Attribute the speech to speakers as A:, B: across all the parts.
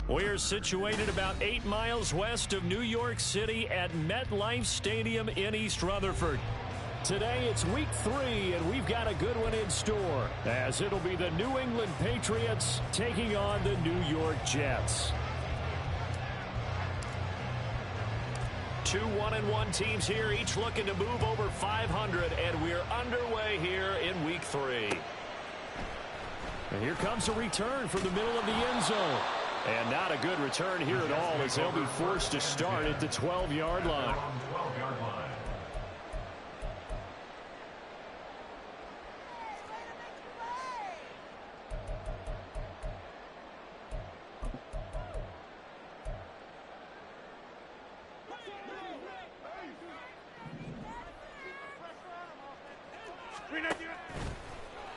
A: We're situated about 8 miles west of New York City at MetLife Stadium in East Rutherford. Today it's week 3, and we've got a good one in store, as it'll be the New England Patriots taking on the New York Jets. 2 1-1 teams here, each looking to move over 500, and we're underway here in week 3. And here comes a return from the middle of the end zone. And not a good return here at all, as they'll be forced to start at the 12-yard line.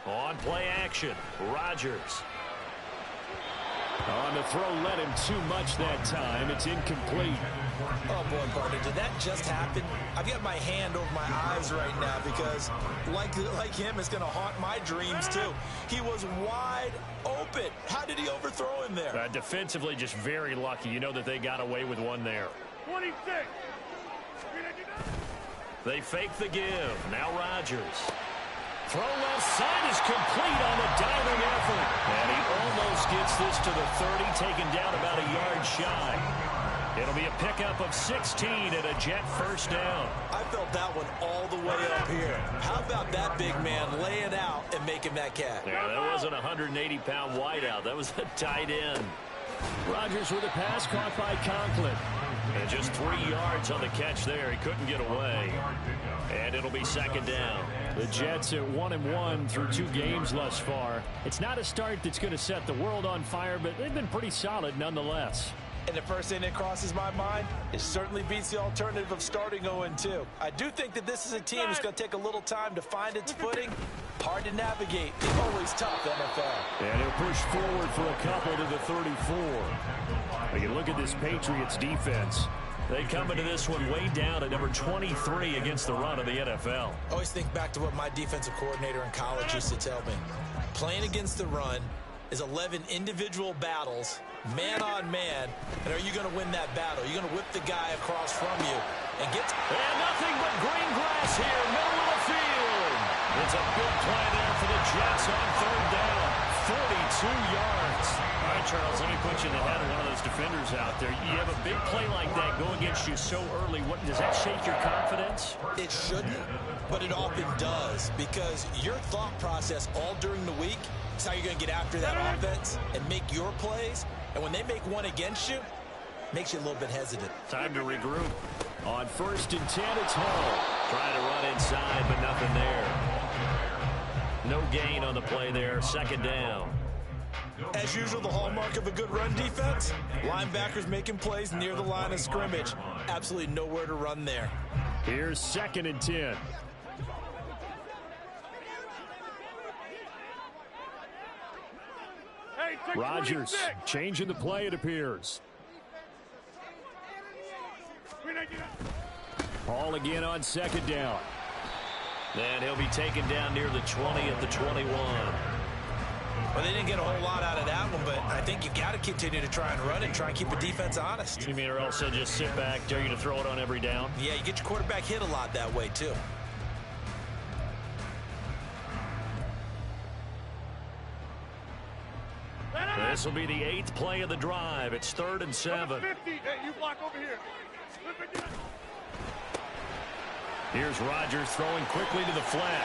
A: On play action, Rodgers. On the throw, led him too much that time. It's incomplete.
B: Oh, boy, partner, did that just happen? I've got my hand over my eyes right now because, like him, it's going to haunt my dreams, too. He was wide open. How did he overthrow him there?
A: Defensively, just very lucky. You know that they got away with one there.
C: 26.
A: They fake the give. Now Rodgers. Throw left side is complete on the diving effort. And he almost gets this to the 30, taken down about a yard shy. It'll be a pickup of 16 and a Jet first down.
B: I felt that one all the way up here. How about that big man laying out and making that catch?
A: Yeah, that wasn't a 180-pound wideout. That was a tight end. Rodgers with a pass caught by Conklin. And just 3 yards on the catch there. He couldn't get away. And it'll be second down. The Jets at 1-1 through 2 games thus far. It's not a start that's going to set the world on fire, but they've been pretty solid nonetheless.
B: And the first thing that crosses my mind, it certainly beats the alternative of starting 0-2. I do think that this is a team that's going to take a little time to find its footing. Hard to navigate. It's always tough, NFL.
A: And he'll push forward for a couple to the 34. We can look at this Patriots defense. They come into this one way down at number 23 against the run of the NFL.
B: I always think back to what my defensive coordinator in college used to tell me. Playing against the run is 11 individual battles, man on man, and are you going to win that battle? Are you going to whip the guy across from you and get... And
A: nothing but green grass here, middle of the field. It's a big play there for the Jets on third down, 42 yards. All right, Charles, let me put you in the head of one of those defenders out there. You have a big play like that go against you so early. What, does that shake your confidence?
B: It shouldn't, but it often does, because your thought process all during the week is how you're going to get after that offense and make your plays. And when they make one against you, makes you a little bit hesitant.
A: Time to regroup. On 1st and 10, it's Hall. Trying to run inside, but nothing there. No gain on the play there. Second down.
B: As usual, the hallmark of a good run defense, linebackers making plays near the line of scrimmage. Absolutely nowhere to run there.
A: Here's 2nd and 10.
C: Hey,
A: Rodgers changing the play, it appears. Ball again on second down. And he'll be taken down near the 20 at the 21.
B: Well, they didn't get a whole lot out of that one, but I think you got to continue to try and run and try and keep the defense honest.
A: You mean, or else they'll just sit back, dare you to throw it on every down?
B: Yeah, you get your quarterback hit a lot that way, too.
A: This will be the 8th play of the drive. It's 3rd and 7.
C: Hey, you block over here.
A: Here's Rodgers throwing quickly to the flat.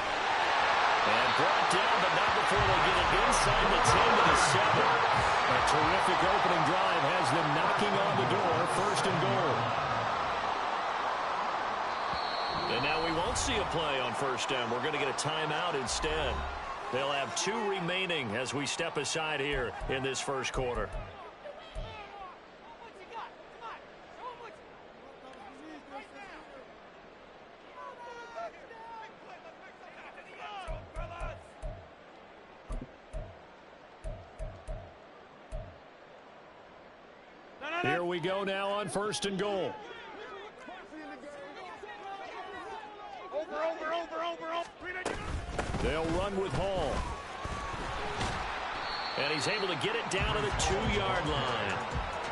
A: And brought down, but not before they get it inside the 10 to the 7. A terrific opening drive has them knocking on the door, 1st and goal. And now we won't see a play on 1st down. We're going to get a timeout instead. They'll have 2 remaining as we step aside here in this 1st quarter. Here we go now on 1st and goal. They'll run with Hall. And he's able to get it down to the 2-yard line.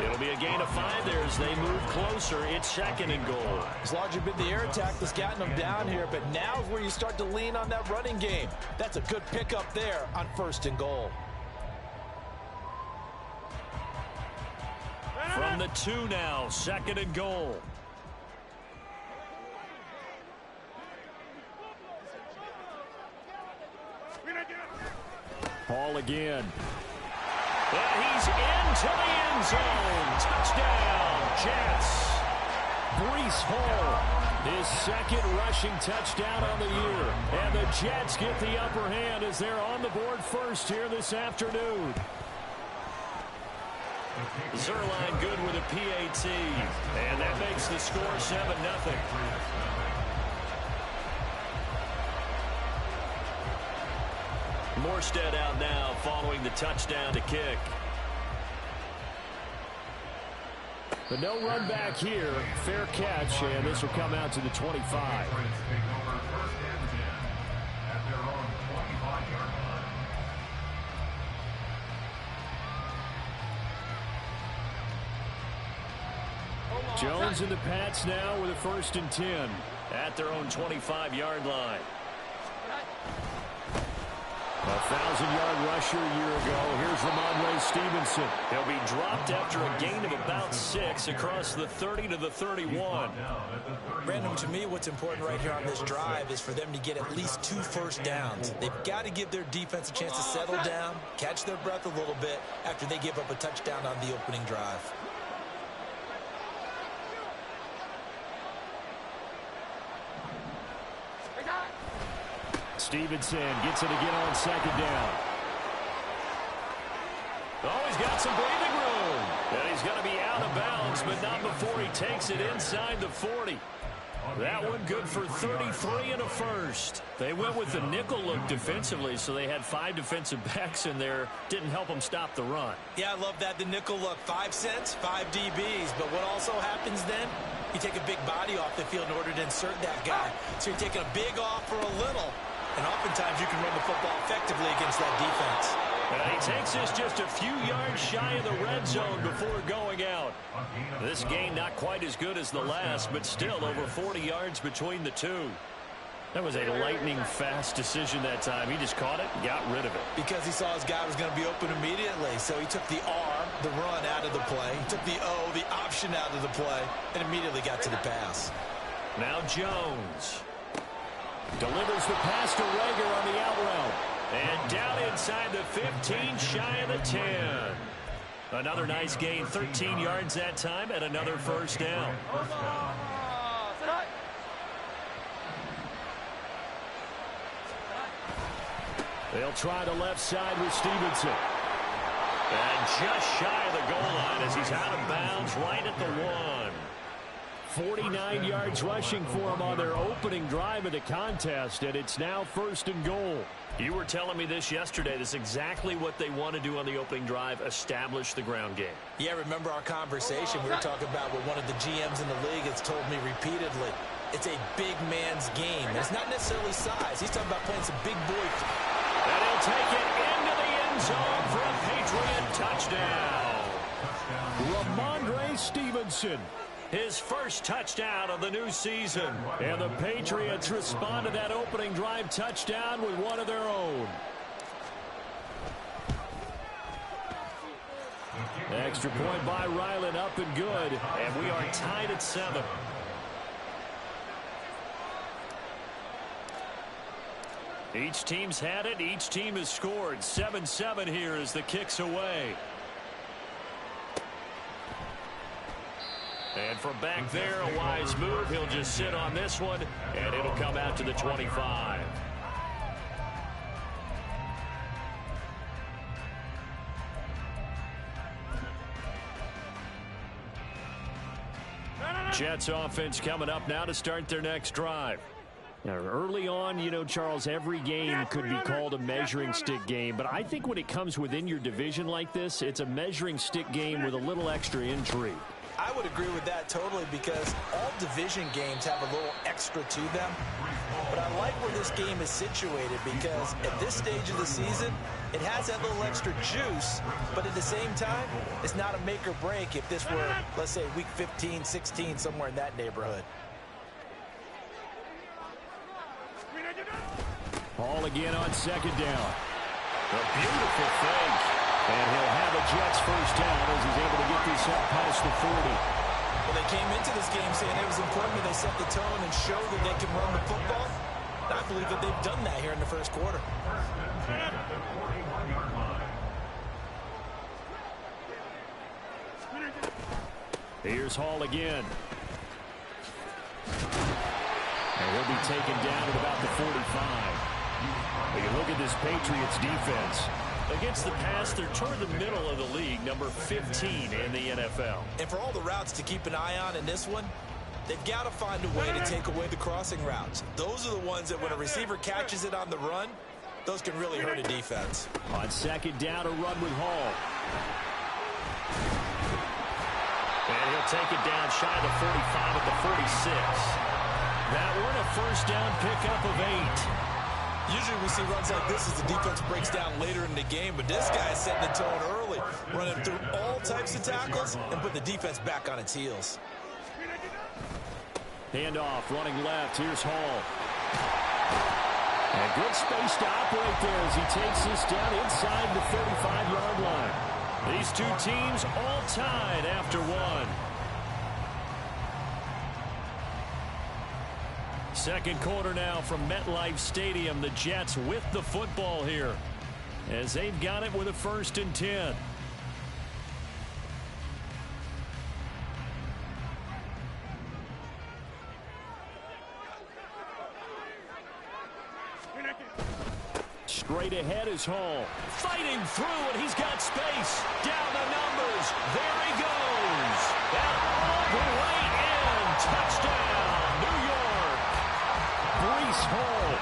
A: It'll be a gain of 5 there as they move closer. It's 2nd and goal.
B: It's largely been the air attack that's gotten them down here, but now is where you start to lean on that running game. That's a good pickup there on 1st and goal.
A: From the 2 now, 2nd and goal. Ball again. And he's into the end zone. Touchdown, Jets. Breece Hall, his 2nd rushing touchdown on the year. And the Jets get the upper hand as they're on the board first here this afternoon. Zerline good with a PAT. And that makes the score 7-0. Morstead out now following the touchdown to kick. But no run back here. Fair catch, and this will come out to the 25. Jones and the Pats now with a 1st and 10 at their own 25-yard line. A 1,000-yard rusher a year ago. Here's Ramondre Stevenson. He'll be dropped after a gain of about 6 across the 30 to the 31.
B: Brandon, to me, what's important right here on this drive is for them to get at least 2 first downs. They've got to give their defense a chance to settle down, catch their breath a little bit after they give up a touchdown on the opening drive.
A: Stevenson gets it again on 2nd down. Oh, he's got some breathing room. And he's going to be out of bounds, but not before he takes it inside the 40. That one good for 33 and a 1st. They went with the nickel look defensively, so they had 5 defensive backs in there. Didn't help them stop the run.
B: Yeah, I love that. The nickel look, 5 cents, 5 DBs. But what also happens then? You take a big body off the field in order to insert that guy. So you're taking a big off for a little. And oftentimes you can run the football effectively against that defense.
A: And he takes this just a few yards shy of the red zone before going out. This game not quite as good as the last, but still over 40 yards between the two. That was a lightning-fast decision that time. He just caught it and got rid of it.
B: Because he saw his guy was going to be open immediately. So he took the R, the run, out of the play. He took the O, the option, out of the play, and immediately got to the pass.
A: Now Jones delivers the pass to Reagor on the out route. And down inside the 15, shy of the 10. Another nice gain, 13 yards that time, and another first down. They'll try the left side with Stevenson. And just shy of the goal line as he's out of bounds right at the 1. 49 yards rushing for him on their opening drive of the contest, and it's now 1st and goal. You were telling me this yesterday. This is exactly what they want to do on the opening drive, establish the ground game.
B: Yeah, remember our conversation. We were talking about what one of the GMs in the league has told me repeatedly. It's a big man's game. And it's not necessarily size. He's talking about playing some big boy.
A: And he'll take it into the end zone for a Patriot touchdown. Ramondre Stevenson. His first touchdown of the new season. And the Patriots respond to that opening drive touchdown with one of their own. Extra point by Ryland, up and good. And we are tied at 7. Each team's had it. Each team has scored. 7-7 here as the kick's away. And from back there, a wise move. He'll just sit on this one, and it'll come out to the 25. Jets offense coming up now to start their next drive. Now, early on, you know, Charles, every game could be called a measuring stick game. But I think when it comes within your division like this, it's a measuring stick game with a little extra intrigue.
B: I would agree with that totally, because all division games have a little extra to them. But I like where this game is situated, because at this stage of the season, it has that little extra juice. But at the same time, it's not a make or break if this were, let's say, week 15, 16, somewhere in that neighborhood.
A: Ball again on 2nd down. A beautiful fake. And he'll have a Jets first down as he's able to get this up past the 40.
B: Well, they came into this game saying it was important that they set the tone and show that they can run the football. And I believe that they've done that here in the first quarter.
A: Here's Hall again. And he'll be taken down at about the 45. When you look at this Patriots defense, against the pass, they're toward the middle of the league, number 15 in the NFL.
B: And for all the routes to keep an eye on in this one, they've got to find a way to take away the crossing routes. Those are the ones that when a receiver catches it on the run, those can really hurt a defense.
A: On 2nd down, a run with Hall. And he'll take it down shy of the 45 at the 46. That one a first down pickup of 8.
B: Usually we see runs like this as the defense breaks down later in the game, but this guy is setting the tone early, running through all types of tackles and put the defense back on its heels.
A: Handoff, running left. Here's Hall. And good space to operate there as he takes this down inside the 35-yard line. These two teams all tied after one. Second quarter now from MetLife Stadium. The Jets with the football here as they've got it with a 1st and 10. Straight ahead is Hall. Fighting through, and he's got space. Down the numbers. There he goes. And all the way in. Touchdown, New York. Breece Hall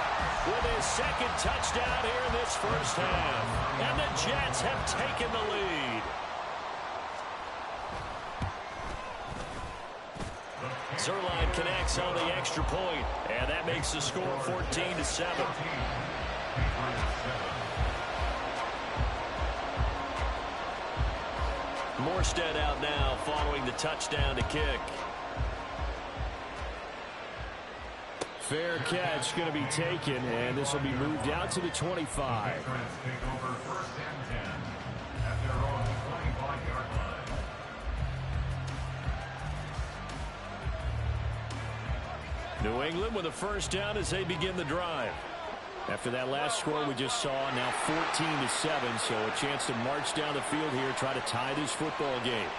A: with his 2nd touchdown here in this first half. And the Jets have taken the lead. Zuerlein connects on the extra point, and that makes the score 14-7. Morstead out now following the touchdown to kick. Fair catch going to be taken, and this will be moved out to the 25. New England with a first down as they begin the drive. After that last score we just saw, now 14-7, so a chance to march down the field here, try to tie this football game.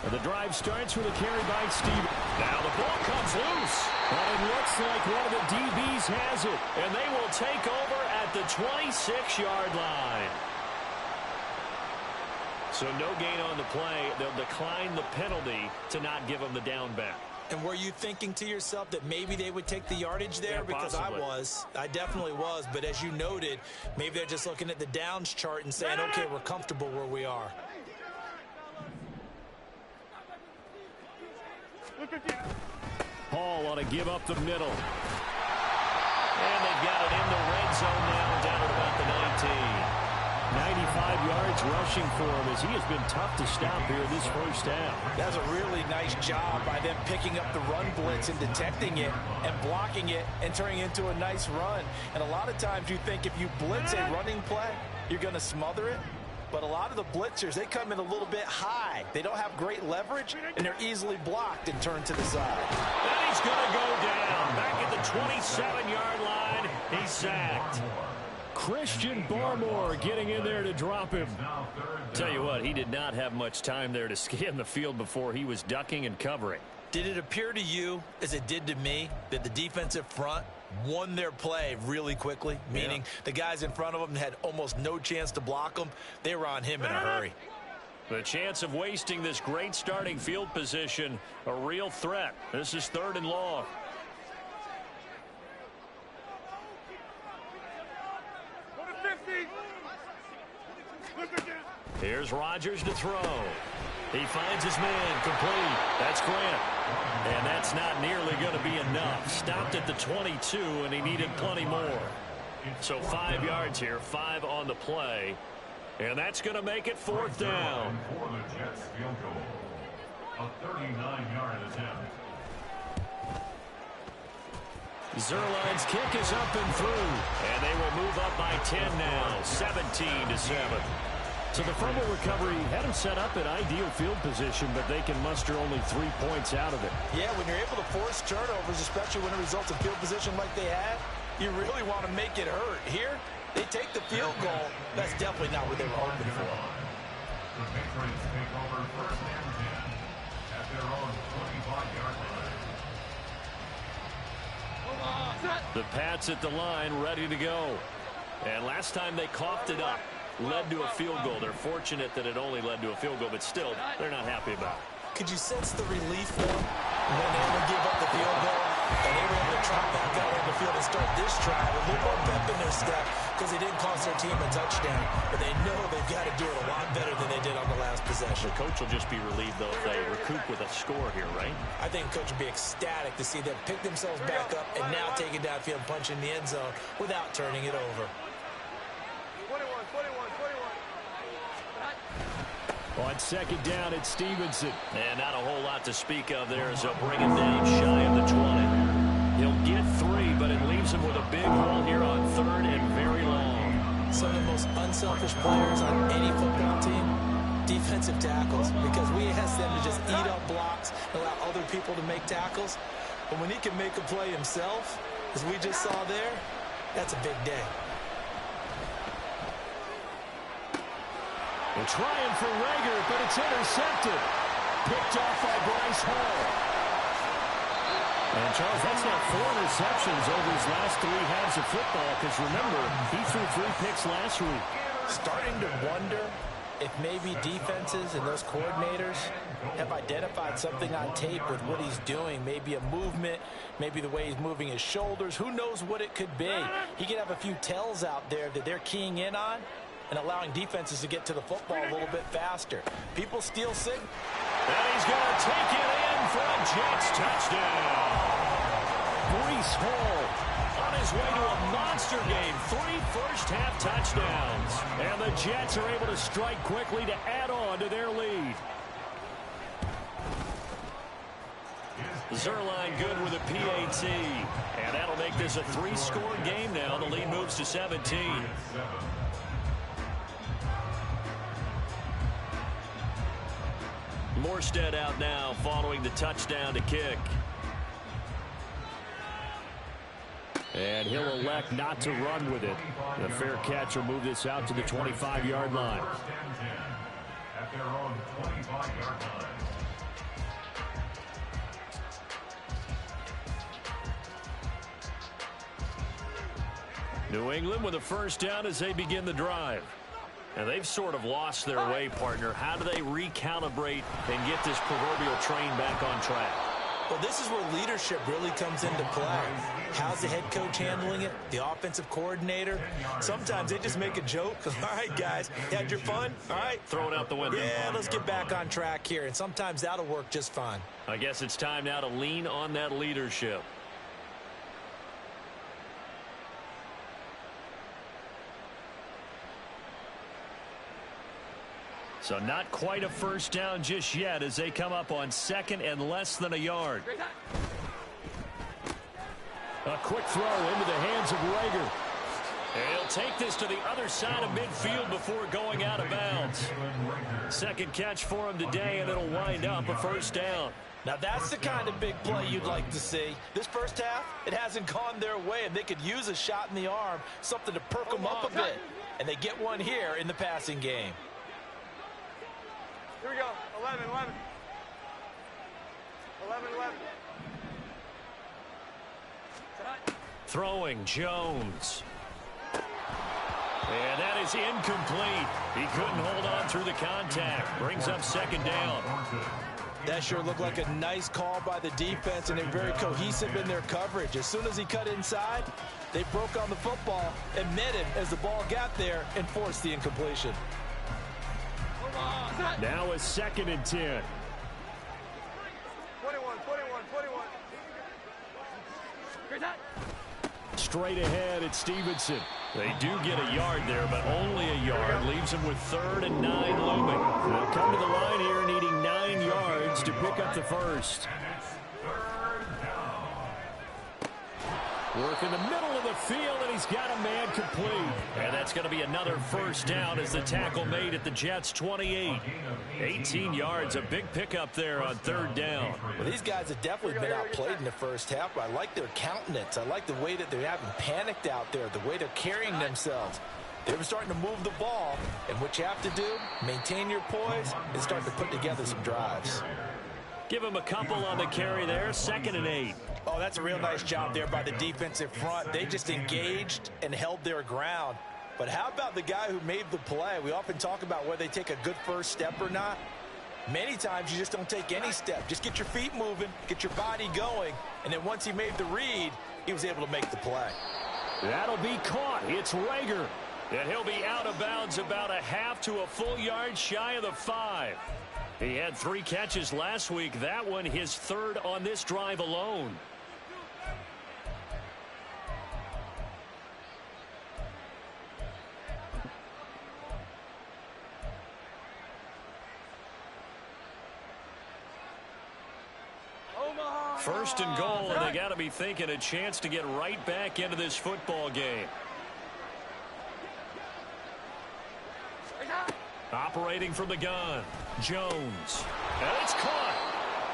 A: And the drive starts with a carry by Steve. Now the ball comes loose. And it looks like one of the DBs has it. And they will take over at the 26-yard line. So no gain on the play. They'll decline the penalty to not give them the down back.
B: And were you thinking to yourself that maybe they would take the yardage there?
A: Yeah,
B: because
A: possibly.
B: I definitely was. But as you noted, maybe they're just looking at the downs chart and saying, okay, we're comfortable where we are.
A: Hall ought to give up the middle. And they've got it in the red zone now, down at about the 19. 95 yards rushing for him as he has been tough to stop here this first half.
B: That's a really nice job by them picking up the run blitz and detecting it and blocking it and turning it into a nice run. And a lot of times you think if you blitz a running play, you're going to smother it. But a lot of the blitzers, they come in a little bit high. They don't have great leverage, and they're easily blocked and turned to the side.
A: And he's going to go down. Back at the 27-yard line, he's sacked. Christian Barmore getting in there to drop him. Tell you what, he did not have much time there to scan the field before he was ducking and covering.
B: Did it appear to you, as it did to me, that the defensive front won their play really quickly? Meaning the guys in front of them had almost no chance to block them. They were on him in a hurry.
A: The chance of wasting this great starting field position, a real threat. This is 3rd and long. Here's Rodgers to throw. He finds his man complete. That's Grant. And that's not nearly going to be enough. Stopped at the 22, and he needed plenty more. So 5 yards here, 5 on the play. And that's going to make it 4th down.
C: For the Jets field goal. A 39-yard attempt.
A: Zerline's kick is up and through. And they will move up by 10 now, 17-7. So the fumble recovery had them set up in ideal field position, but they can muster only 3 points out of it.
B: Yeah, when you're able to force turnovers, especially when it results in field position like they had, you really want to make it hurt. Here, they take the field goal. That's definitely not what they were hoping for.
C: The Patriots take over 1st and 10 at their own 25-yard line.
A: The Pats at the line, ready to go. And last time they coughed it up, led to a field goal. They're fortunate that it only led to a field goal, but still, they're not happy about it.
B: Could you sense the relief for them when they were give up the field goal and they were able to trot back out on the field and start this drive with a little more pep in their step because they didn't cost their team a touchdown, but they know they've got to do it a lot better than they did on the last possession.
A: The coach will just be relieved, though, if they recoup with a score here, right?
B: I think the coach would be ecstatic to see them pick themselves back up and now take it downfield and punch in the end zone without turning it over.
D: 21.
A: On 2nd down, it's Stevenson. And not a whole lot to speak of there as they'll bring him down shy of the 20. He'll get 3, but it leaves him with a big hole here on 3rd and very long.
B: Some of the most unselfish players on any football team, defensive tackles, because we ask them to just eat up blocks and allow other people to make tackles. But when he can make a play himself, as we just saw there, that's a big day.
A: They're trying for Rager, but it's intercepted. Picked off by Bryce Hall. And, Charles, that's now 4 interceptions over his last 3 halves of football, because, remember, he threw 3 picks last week.
B: Starting to wonder if maybe defenses and those coordinators have identified something on tape with what he's doing. Maybe a movement, maybe the way he's moving his shoulders. Who knows what it could be? He could have a few tells out there that they're keying in on and allowing defenses to get to the football a little bit faster. People steal signal.
A: And he's going to take it in for a Jets touchdown. Breece Hall on his way to a monster game. 3 first-half touchdowns. And the Jets are able to strike quickly to add on to their lead. Zerline good with a PAT. And that'll make this a 3-score game now. The lead moves to 17. Morstead out now following the touchdown to kick. And he'll elect not to run with it. The fair catch will move this out to the 25-yard line.
C: At their own 25-yard line.
A: New England with a first down as they begin the drive. And they've sort of lost their way, partner. How do they recalibrate and get this proverbial train back on track?
B: Well, this is where leadership really comes into play. How's the head coach handling it? The offensive coordinator? Sometimes they just make a joke. All right, guys, you had your fun? All right.
A: Throw it out the window.
B: Yeah, let's get back on track here. And sometimes that'll work just fine.
A: I guess it's time now to lean on that leadership. So not quite a first down just yet as they come up on second and less than a yard. A quick throw into the hands of Rager. And he'll take this to the other side of midfield before going out of bounds. Second catch for him today, and it'll wind up a first down.
B: Now that's the kind of big play you'd like to see. This first half, it hasn't gone their way, and they could use a shot in the arm, something to perk them up a bit. And they get one here in the passing game.
D: Here we go. 11. 11.
A: Throwing Jones. And that is incomplete. He couldn't hold on through the contact. Brings up second down.
B: That sure looked like a nice call by the defense, and they're very cohesive in their coverage. As soon as he cut inside, they broke on the football and met him as the ball got there and forced the incompletion.
A: Now a second and 10.
D: 21.
A: Straight ahead at Stevenson. They do get a yard there, but only a yard. Leaves them with 3rd and 9 looming. They'll come to the line here needing 9 yards to pick up the first. Work in the middle of the field, and he's got a man complete. And that's going to be another first down as the tackle made at the Jets' 28. 18 yards, a big pickup there on 3rd down.
B: Well, these guys have definitely been outplayed in the first half, but I like their countenance. I like the way that they haven't panicked out there, the way they're carrying themselves. They're starting to move the ball, and what you have to do, maintain your poise and start to put together some drives.
A: Give him a couple on the carry there, 2nd and 8.
B: Oh, that's a real nice job there by the defensive front. They just engaged and held their ground. But how about the guy who made the play? We often talk about whether they take a good first step or not. Many times you just don't take any step. Just get your feet moving, get your body going, and then once he made the read, he was able to make the play.
A: That'll be caught. It's Rager. And he'll be out of bounds about a half to a full yard shy of the 5. He had 3 catches last week. That one his 3rd on this drive alone. First and goal, and they got to be thinking a chance to get right back into this football game. Operating from the gun, Jones. And it's caught.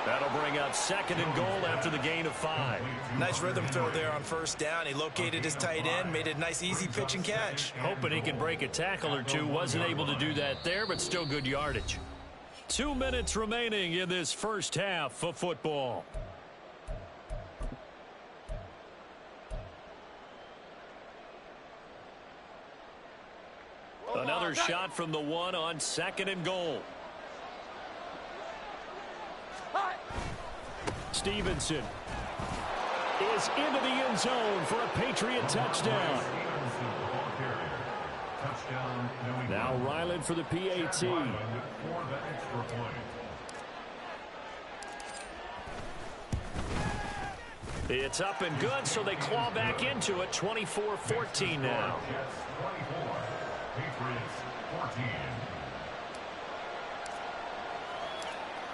A: That'll bring up 2nd and goal after the gain of 5.
B: Nice rhythm throw there on first down. He located his tight end, made a nice easy pitch and catch.
A: Hoping he can break a tackle or two. Wasn't able to do that there, but still good yardage. 2 minutes remaining in this first half of football. Another shot from the 1 on 2nd and goal. Stevenson is into the end zone for a Patriot touchdown. Now Ryland for the PAT. It's up and good, so they claw back into it. 24-14 now.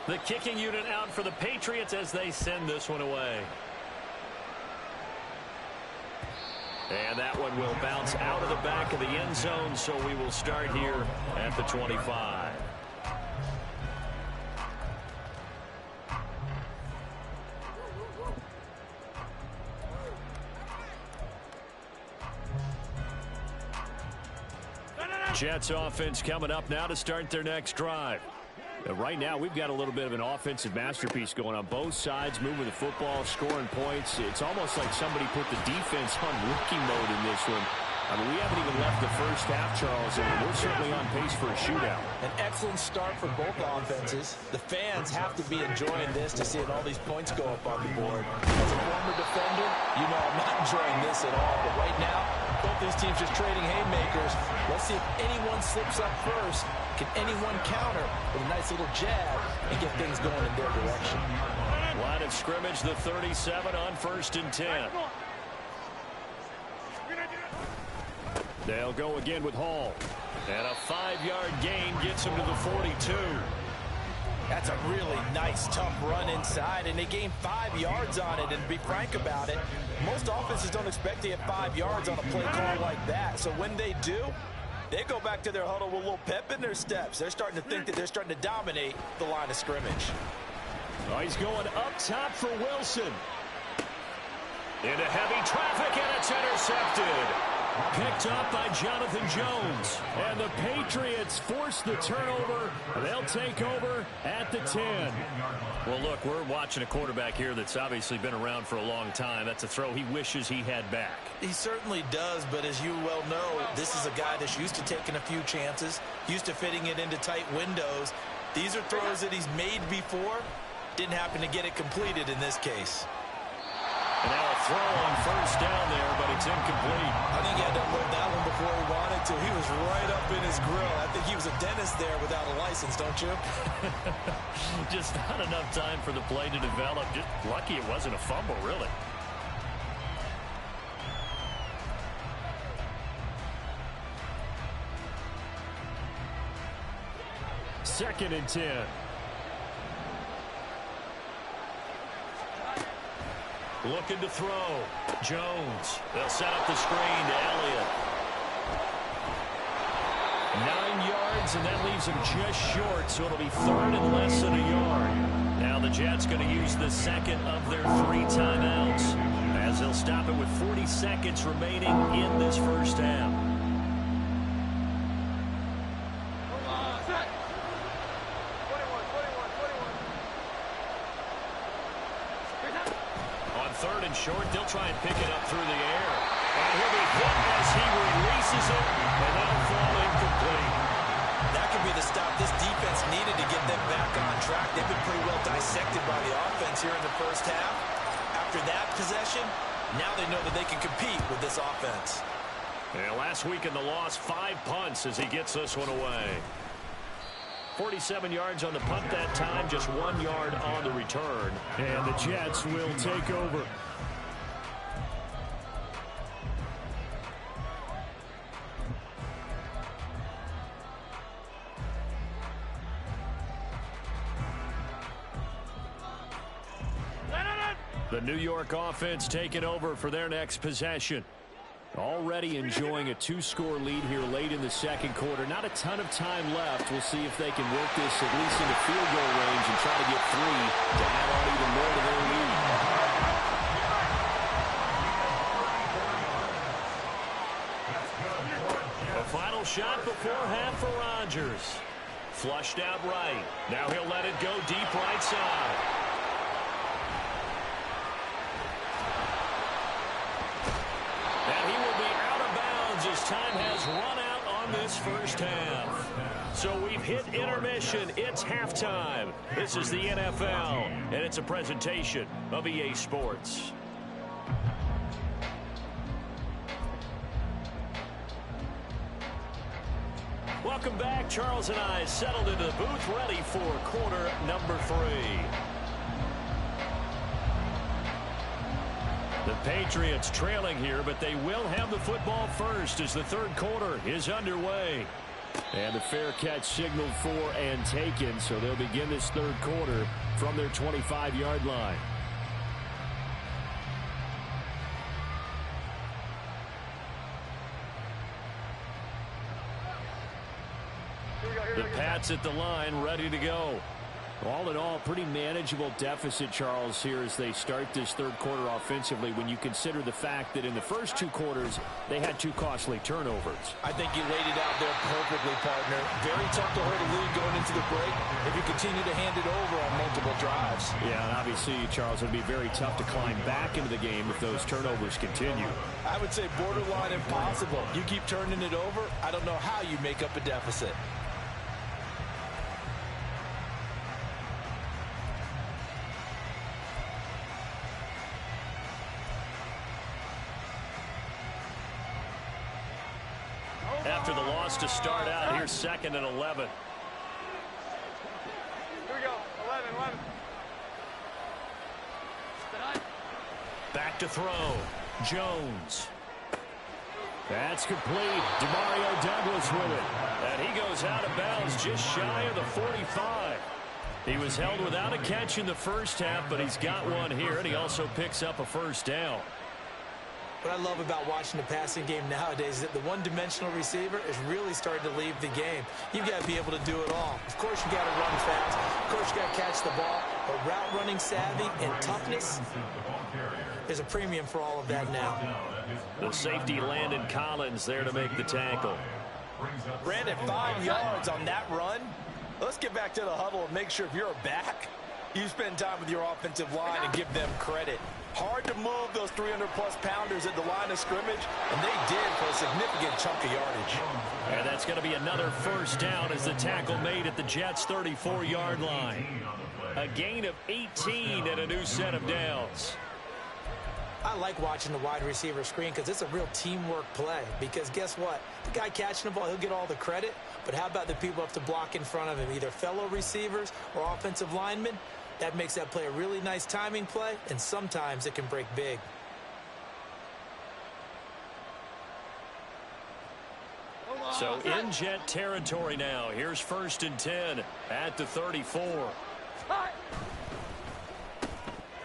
A: The kicking unit out for the Patriots as they send this one away. And that one will bounce out of the back of the end zone, so we will start here at the 25. Jets offense coming up now to start their next drive. And right now, we've got a little bit of an offensive masterpiece going on both sides, moving the football, scoring points. It's almost like somebody put the defense on rookie mode in this one. I mean, we haven't even left the first half, Charles, and we're certainly on pace for a shootout.
B: An excellent start for both offenses. The fans have to be enjoying this to seeing all these points go up on the board. As a former defender, you know I'm not enjoying this at all. But right now, both these teams just trading haymakers. Let's see if anyone slips up first. Can anyone counter with a nice little jab and get things going in their direction?
A: Line of scrimmage, the 37 on 1st and 10. They'll go again with Hall. And a 5-yard gain gets him to the 42.
B: That's a really nice, tough run inside, and they gained 5 yards on it. And to be frank about it, most offenses don't expect to get 5 yards on a play call like that. So when they do, they go back to their huddle with a little pep in their steps. They're starting to think that they're starting to dominate the line of scrimmage.
A: Oh, he's going up top for Wilson. Into heavy traffic, and it's intercepted. Picked up by Jonathan Jones. And the Patriots force the turnover. They'll take over at the 10. Well, look, we're watching a quarterback here that's obviously been around for a long time. That's a throw he wishes he had back.
B: He certainly does, but as you well know, this is a guy that's used to taking a few chances, used to fitting it into tight windows. These are throws that he's made before. Didn't happen to get it completed in this case.
A: And now a throw on 1st down there, but it's incomplete.
B: I think he had to unload that one before he wanted to. He was right up in his grill. I think he was a dentist there without a license, don't you?
A: Just not enough time for the play to develop. Just lucky it wasn't a fumble, really. Second and 10. Looking to throw. Jones. They'll set up the screen to Elliott. 9 yards, and that leaves him just short, so it'll be 3rd and less than a yard. Now the Jets going to use the second of their 3 timeouts, as they'll stop it with 40 seconds remaining in this first half. Short, they'll try and pick it up through the air. And he'll be hit as he releases it, and that'll fall incomplete.
B: That could be the stop this defense needed to get them back on track. They've been pretty well dissected by the offense here in the first half. After that possession, now they know that they can compete with this offense.
A: And last week in the loss, 5 punts as he gets this one away. 47 yards on the punt that time, just 1 yard on the return. And the Jets will take over. The New York offense taking over for their next possession. Already enjoying a 2-score lead here late in the second quarter. Not a ton of time left. We'll see if they can work this at least into field goal range and try to get 3 to add on even more to their lead. A final shot before half for Rodgers. Flushed out right. Now he'll let it go deep right side. Time has run out on this first half. So we've hit intermission. It's halftime. This is the NFL, and it's a presentation of EA Sports. Welcome back. Charles and I settled into the booth, ready for quarter number 3. The Patriots trailing here, but they will have the football first as the third quarter is underway. And the fair catch signaled for and taken, so they'll begin this third quarter from their 25-yard line. The Pats at the line, ready to go. All in all, pretty manageable deficit, Charles, here as they start this third quarter offensively when you consider the fact that in the first two quarters they had two costly turnovers.
B: I think you laid it out there perfectly, partner. Very tough to hold a lead going into the break if you continue to hand it over on multiple drives.
A: Yeah, and obviously, Charles, it would be very tough to climb back into the game if those turnovers continue.
B: I would say borderline impossible. You keep turning it over, I don't know how you make up a deficit.
A: After the loss to start out, here's 2nd and 11.
D: Here we go. 11.
A: Back to throw. Jones. That's complete. Demario Douglas with it. And he goes out of bounds just shy of the 45. He was held without a catch in the first half, but he's got one here, and he also picks up a first down.
B: What I love about watching the passing game nowadays is that the one-dimensional receiver is really starting to leave the game. You've got to be able to do it all. Of course, you got to run fast. Of course, you got to catch the ball. But route running savvy and toughness, there's a premium for all of that now.
A: The safety Landon Collins there to make the tackle.
B: Brandon, 5 yards on that run. Let's get back to the huddle and make sure if you're a back, you spend time with your offensive line and give them credit. Hard to move those 300-plus pounders at the line of scrimmage, and they did for a significant chunk of yardage.
A: And that's going to be another first down as the tackle made at the Jets' 34-yard line. A gain of 18 and a new set of downs.
B: I like watching the wide receiver screen because it's a real teamwork play. Because guess what? The guy catching the ball, he'll get all the credit. But how about the people up to block in front of him, either fellow receivers or offensive linemen? That makes that play a really nice timing play, and sometimes it can break big.
A: So in Jet territory now. Here's 1st and 10 at the 34.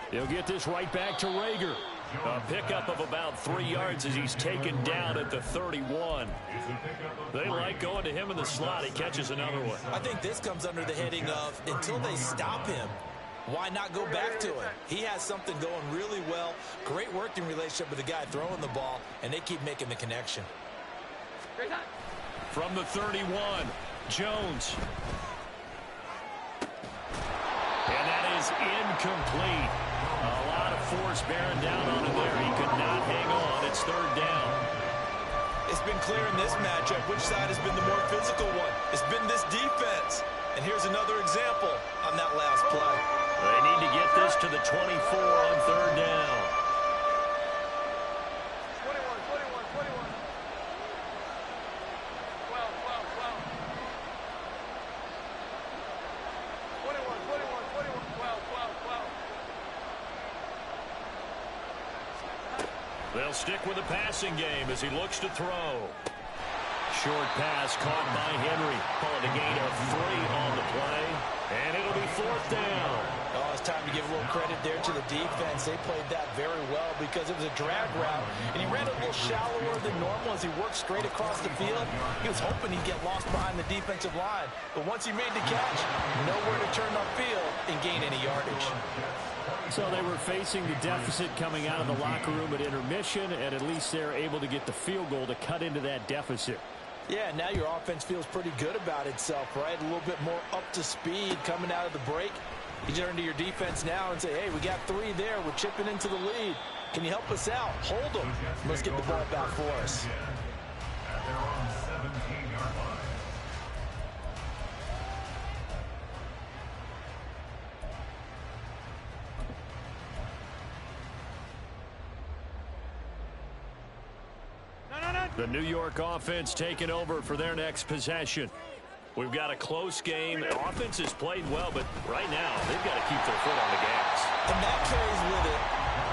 A: He'll get this right back to Reagor. A pickup of about 3 yards as he's taken down at the 31. They like going to him in the slot. He catches another one.
B: I think this comes under the heading of until they stop him, why not go back to him? He has something going really well. Great working relationship with the guy throwing the ball, and they keep making the connection.
A: From the 31, Jones. And that is incomplete. A lot of force bearing down on him there. He could not hang on. It's 3rd down.
B: It's been clear in this matchup which side has been the more physical one. It's been this defense. And here's another example on that last play.
A: They need to get this to the 24 on 3rd down.
D: 21. 12.
A: They'll stick with the passing game as he looks to throw. Short pass caught by Henry. Calling a gain of 3 on the play. And it'll be 4th down.
B: Oh, it's time to give a little credit there to the defense. They played that very well because it was a drag route. And he ran a little shallower than normal as he worked straight across the field. He was hoping he'd get lost behind the defensive line. But once he made the catch, nowhere to turn upfield and gain any yardage.
A: So they were facing the deficit coming out of the locker room at intermission, and at least they're able to get the field goal to cut into that deficit.
B: Yeah, now your offense feels pretty good about itself, right? A little bit more up to speed coming out of the break. You turn to your defense now and say, hey, we got 3 there. We're chipping into the lead. Can you help us out? Hold them. Let's get the ball back for us.
C: At their own 17-yard line.
A: The New York offense taking over for their next possession. We've got a close game. Offense has played well, but right now they've got to keep their foot on the gas.
B: And that carries with it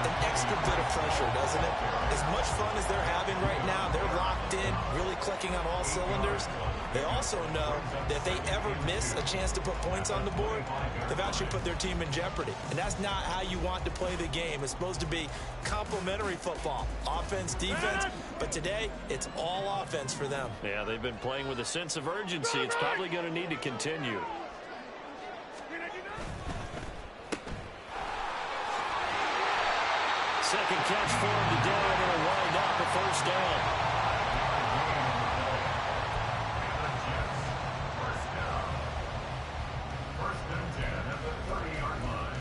B: an extra bit of pressure, doesn't it? As much fun as they're having right now, they're locked in, really clicking on all cylinders. They also know that if they ever miss a chance to put points on the board, they've actually put their team in jeopardy. And that's not how you want to play the game. It's supposed to be complementary football, offense, defense. But today, it's all offense for them.
A: Yeah, they've been playing with a sense of urgency. It's probably going to need to continue. first down.
C: First and 10 at the 30-yard line.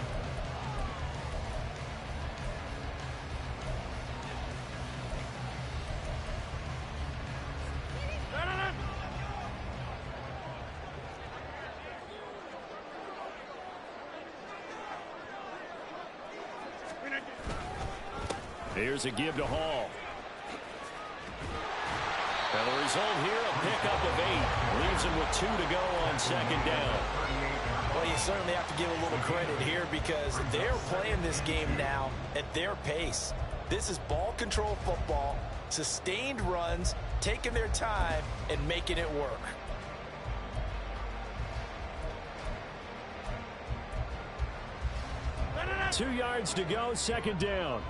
A: Here's a give to Hall. And the result here, a pickup of 8. Leaves him with 2 to go on second down.
B: Well, you certainly have to give a little credit here because they're playing this game now at their pace. This is ball control football, sustained runs, taking their time, and making it work.
A: Two yards to go, second down.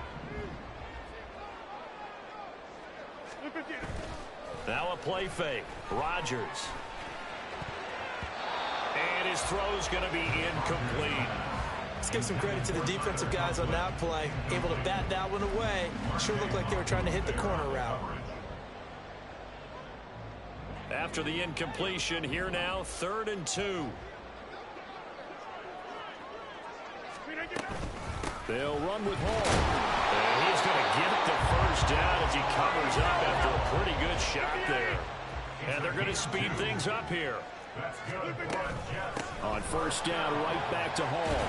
A: Now a play fake. Rodgers. And his throw's going to be incomplete.
B: Let's give some credit to the defensive guys on that play. Able to bat that one away. Sure looked like they were trying to hit the corner route.
A: After the incompletion, here now, 3rd and 2. They'll run with Hall. And he's going to get the first down as he covers up after a pretty good shot there. And they're going to speed things up here. On first down, right back to Hall.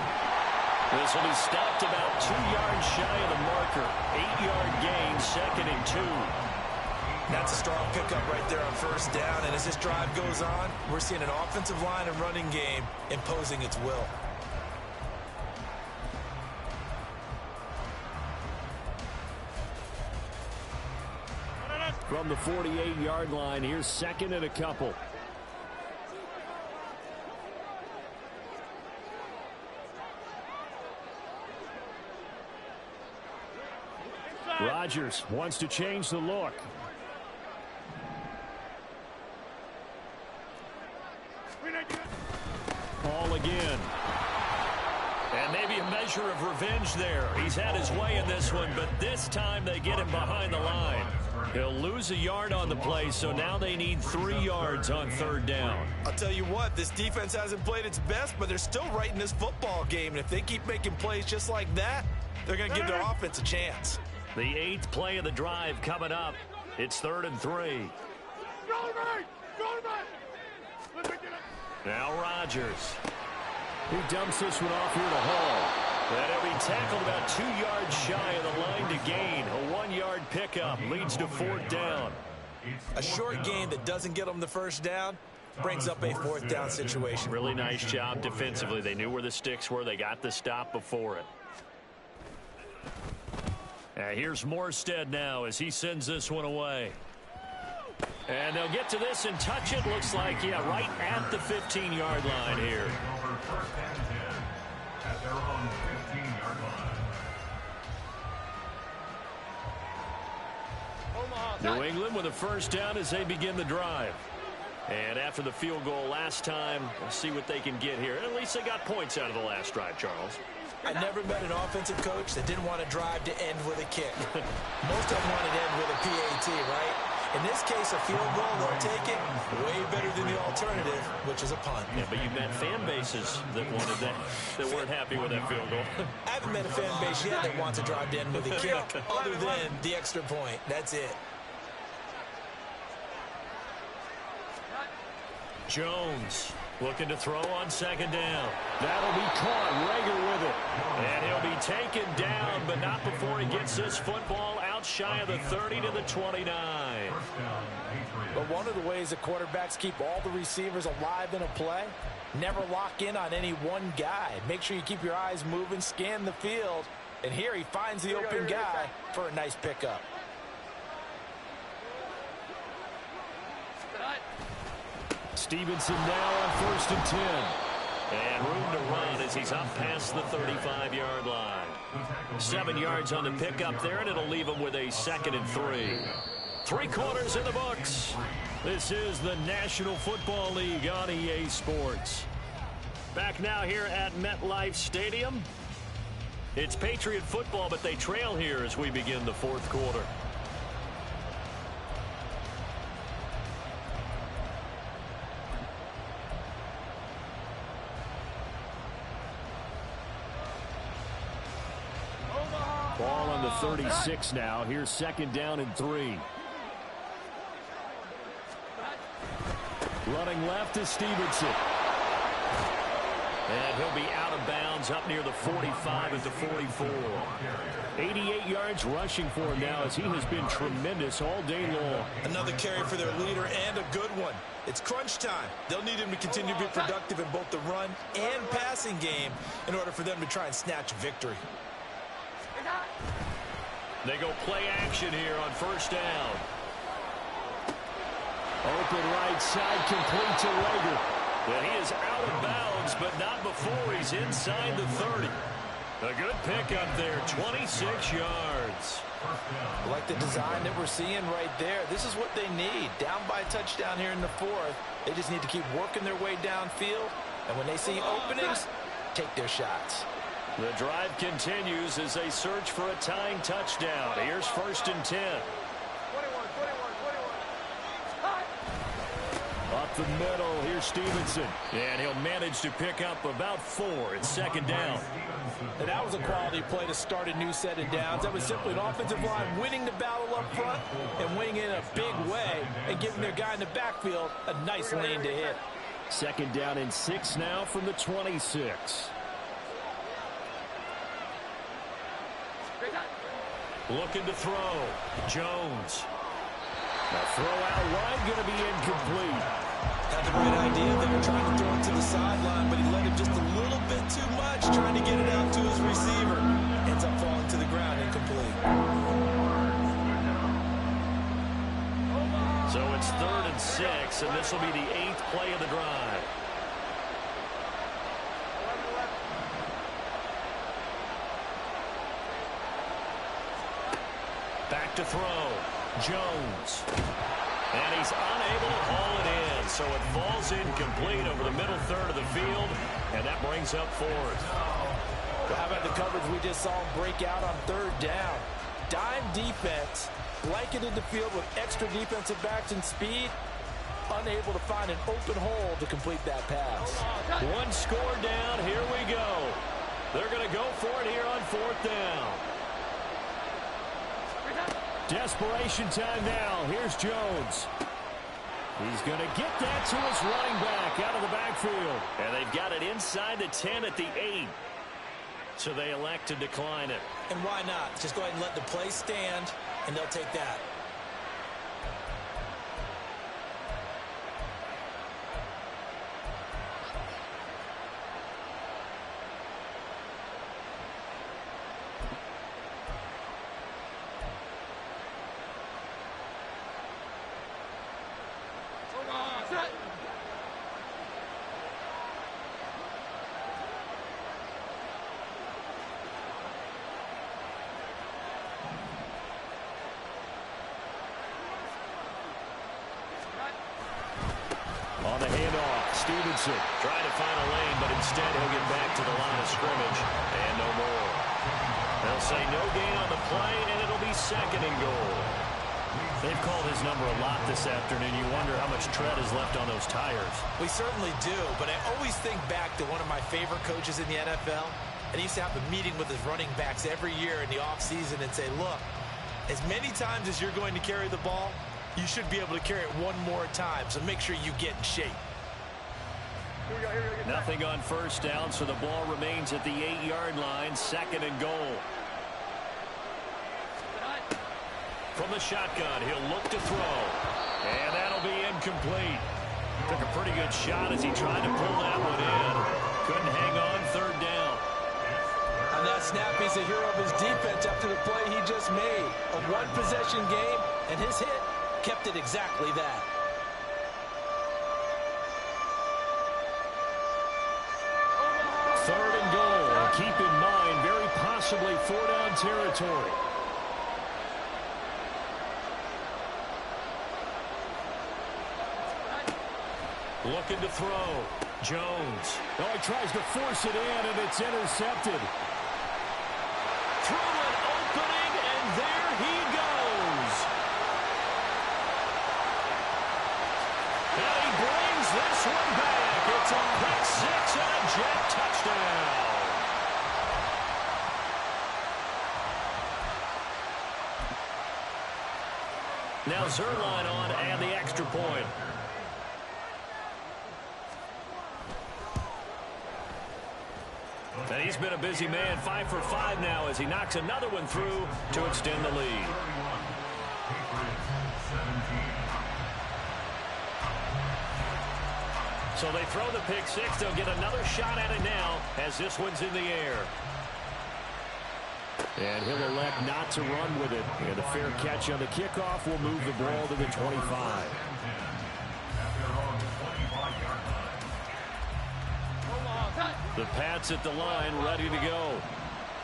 A: This will be stopped about 2 yards shy of the marker. 8-yard gain, 2nd and 2.
B: That's a strong pickup right there on first down. And as this drive goes on, we're seeing an offensive line and running game imposing its will.
A: From the 48-yard line, here's 2nd and a couple. Rodgers wants to change the look. Ball again. And maybe a measure of revenge there. He's had his way in this one, but this time they get him behind the line. He'll lose a yard on the play, so now they need 3 yards on 3rd down.
B: I'll tell you what, this defense hasn't played its best, but they're still right in this football game. And if they keep making plays just like that, they're going to give their offense a chance.
A: The 8th play of the drive coming up. It's 3rd and 3. Now Rodgers. He dumps this one off here to Hall. And he'll be tackled about 2 yards shy of the line to gain. A 1-yard pickup leads to 4th down.
B: A short gain that doesn't get them the first down brings up a 4th down situation.
A: Really nice job defensively. They knew where the sticks were. They got the stop before it. And here's Morstead now as he sends this one away. And they'll get to this and touch it. Looks like, yeah, right at the 15-yard line here.
C: First and 10 at their own 15-yard line.
A: New England with a first down as they begin the drive. And after the field goal last time, we'll see what they can get here. At least they got points out of the last drive, Charles.
B: I never met an offensive coach that didn't want to drive to end with a kick. Most of them want to end with a PAT, right? In this case, a field goal, they'll take it way better than the alternative, which is a punt.
A: Yeah, but you've met fan bases that wanted that weren't happy with that field goal.
B: I haven't met a fan base yet that wants to drive to end with a kick, other than the extra point. That's it.
A: Jones looking to throw on second down. That'll be caught. Rager with it. And he'll be taken down, but not before he gets this football out shy of the 30 to the 29.
B: But one of the ways that quarterbacks keep all the receivers alive in a play, never lock in on any one guy. Make sure you keep your eyes moving, scan the field. And here he finds the open guy for a nice pickup.
A: Stevenson now on 1st and 10. And room to run as he's up past the 35-yard line. 7 yards on the pickup there, and it'll leave him with a 2nd and 3. 3 quarters in the books. This is the National Football League on EA Sports. Back now here at MetLife Stadium. It's Patriot football, but they trail here as we begin the 4th quarter. the 36 now. Here's second down and 3. Running left is Stevenson. And he'll be out of bounds up near the 45 at the 44. 88 yards rushing for him now as he has been tremendous all day long.
B: Another carry for their leader and a good one. It's crunch time. They'll need him to continue to be productive in both the run and passing game in order for them to try and snatch victory.
A: They go play action here on first down. Open right side, complete to Rager. And he is out of bounds, but not before he's inside the 30. A good pickup there, 26 yards.
B: I like the design that we're seeing right there. This is what they need. Down by a touchdown here in the 4th. They just need to keep working their way downfield. And when they see openings, take their shots.
A: The drive continues as they search for a tying touchdown. Here's first and 10.
D: 21.
A: Up the middle, here's Stevenson. And he'll manage to pick up about 4. It's second down.
B: And that was a quality play to start a new set of downs. That was simply an offensive line winning the battle up front and winning in a big way and giving their guy in the backfield a nice lane to hit.
A: Second down and 6 now from the 26. Looking to throw. Jones. The throw out wide, going to be incomplete.
B: Had the right idea there, trying to throw it to the sideline, but he let him just a little bit too much, trying to get it out to his receiver. Ends up falling to the ground, incomplete.
A: So it's 3rd and 6, and this will be the 8th play of the drive. Back to throw. Jones. And he's unable to haul it in. So it falls incomplete over the middle third of the field. And that brings up 4th.
B: How about the coverage we just saw him break out on 3rd down? Dime defense, blanketed the field with extra defensive backs and speed. Unable to find an open hole to complete that pass.
A: One score down. Here we go. They're going to go for it here on 4th down. Desperation time now. Here's Jones. He's going to get that to his running back out of the backfield. And they've got it inside the 10 at the 8. So they elect to decline it.
B: And why not? Just go ahead and let the play stand, and they'll take that.
A: On the handoff, Stevenson trying to find a lane, but instead he'll get back to the line of scrimmage, and no more. They'll say no gain on the play, and it'll be 2nd and goal. They've called his number a lot this afternoon. You wonder how much tread is left on those tires.
B: We certainly do, but I always think back to one of my favorite coaches in the NFL, and he used to have a meeting with his running backs every year in the offseason and say, look, as many times as you're going to carry the ball, you should be able to carry it one more time, so make sure you get in shape.
D: Here we go.
A: Nothing on first down, so the ball remains at the 8-yard line, 2nd and goal. From the shotgun, he'll look to throw. And that'll be incomplete. Took a pretty good shot as he tried to pull that one in. Couldn't hang on 3rd down.
B: On that snap, he's a hero of his defense after the play he just made. A one-possession game, and his hit kept it exactly that.
A: Third and goal. Keep in mind, very possibly 4-down territory. Looking to throw. Jones. Oh, he tries to force it in, and it's intercepted. Through an opening, and there he goes. And he brings this one back. It's a pick 6 and a jet touchdown. Now Zuerlein on and the extra point. And he's been a busy man, 5 for 5 now as he knocks another one through to extend the lead. So they throw the pick six. They'll get another shot at it now as this one's in the air. And he'll elect not to run with it. And a fair catch on the kickoff will move the ball to the 25. The Pats at the line ready to go.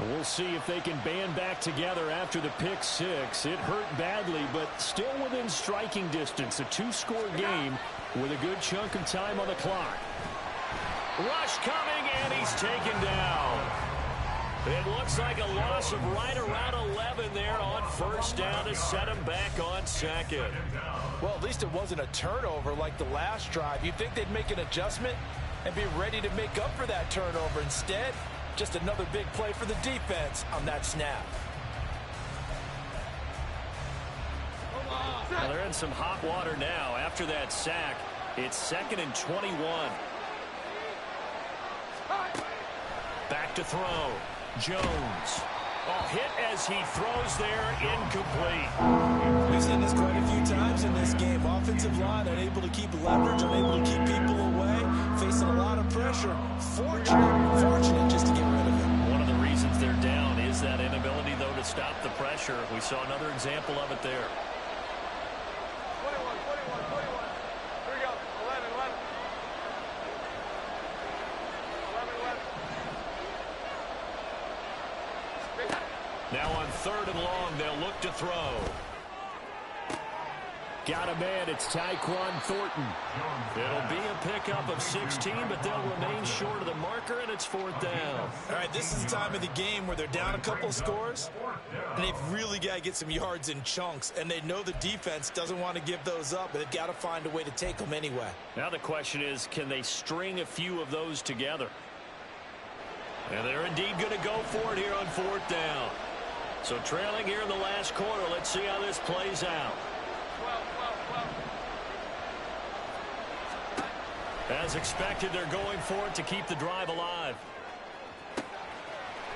A: We'll see if they can band back together after the pick six. It hurt badly, but still within striking distance. A two-score game with a good chunk of time on the clock. Rush coming, and he's taken down. It looks like a loss of right around 11 there on first down to set him back on second.
B: Well, at least it wasn't a turnover like the last drive. You'd think they'd make an adjustment and be ready to make up for that turnover. Instead, just another big play for the defense on that snap.
A: Well, they're in some hot water now. After that sack, it's 2nd and 21. Back to throw. Jones. Oh, hit as he throws there, incomplete.
B: We've seen this quite a few times in this game. Offensive line unable to keep leverage, unable to keep people away, facing a lot of pressure. Fortunate just to get rid of it.
A: One of the reasons they're down is that inability, though, to stop the pressure. We saw another example of it there.
D: 21. Here we go. 11. 11.
A: Now on 3rd and long, they'll look to throw. Got a man. It's Tyquan Thornton. It'll be a pickup of 16, but they'll remain short of the marker, and it's 4th down.
B: All right, this is the time of the game where they're down a couple of scores, and they've really got to get some yards in chunks, and they know the defense doesn't want to give those up, but they've got to find a way to take them anyway.
A: Now the question is, can they string a few of those together? And they're indeed going to go for it here on 4th down. So trailing here in the last quarter, let's see how this plays out. 12. As expected, they're going for it to keep the drive alive.